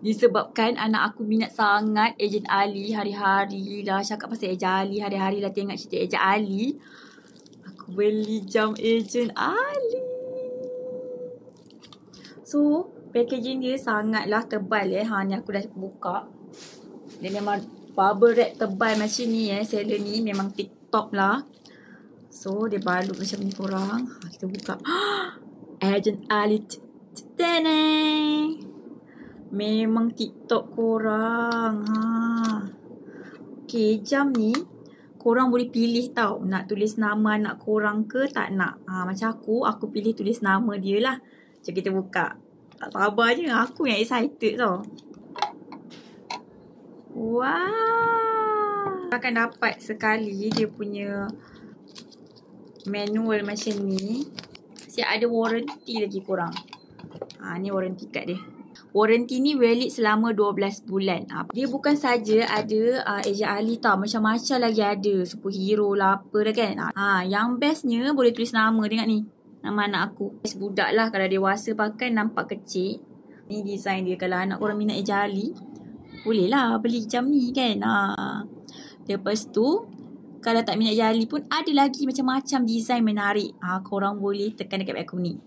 Disebabkan anak aku minat sangat Ejen Ali. Hari-hari lah cakap pasal Ejen Ali. Hari-hari lah tengok cerita Ejen Ali. Aku beli jam Ejen Ali. So, packaging dia sangatlah tebal ni aku dah buka. Dia memang bubble wrap tebal macam ni seller ni. Memang TikTok lah. So, dia balut macam ni korang. Kita buka. Ejen Ali. Teneng. Memang TikTok korang. Okay, jam ni korang boleh pilih tau. Nak tulis nama anak korang ke tak nak. Macam aku pilih tulis nama dia lah. Jom kita buka. Tak sabar je. Aku yang excited tau. Wow. Akan dapat sekali dia punya manual macam ni. Siap ada warranty lagi korang. Ni warranty card dia. Warranty ni valid selama 12 bulan. Dia bukan saja ada Ejen Ali tau. Macam-macam lagi ada. Superhero lah apa dah kan. Yang bestnya boleh tulis nama. Tengok ni. Nama anak aku. Budak lah kalau dewasa pakai nampak kecil. Ni design dia. Kalau anak korang minat Ejen Ali, boleh lah beli jam ni kan. Lepas tu, kalau tak minat Ejen Ali pun ada lagi macam-macam design menarik. Korang boleh tekan dekat beg aku ni.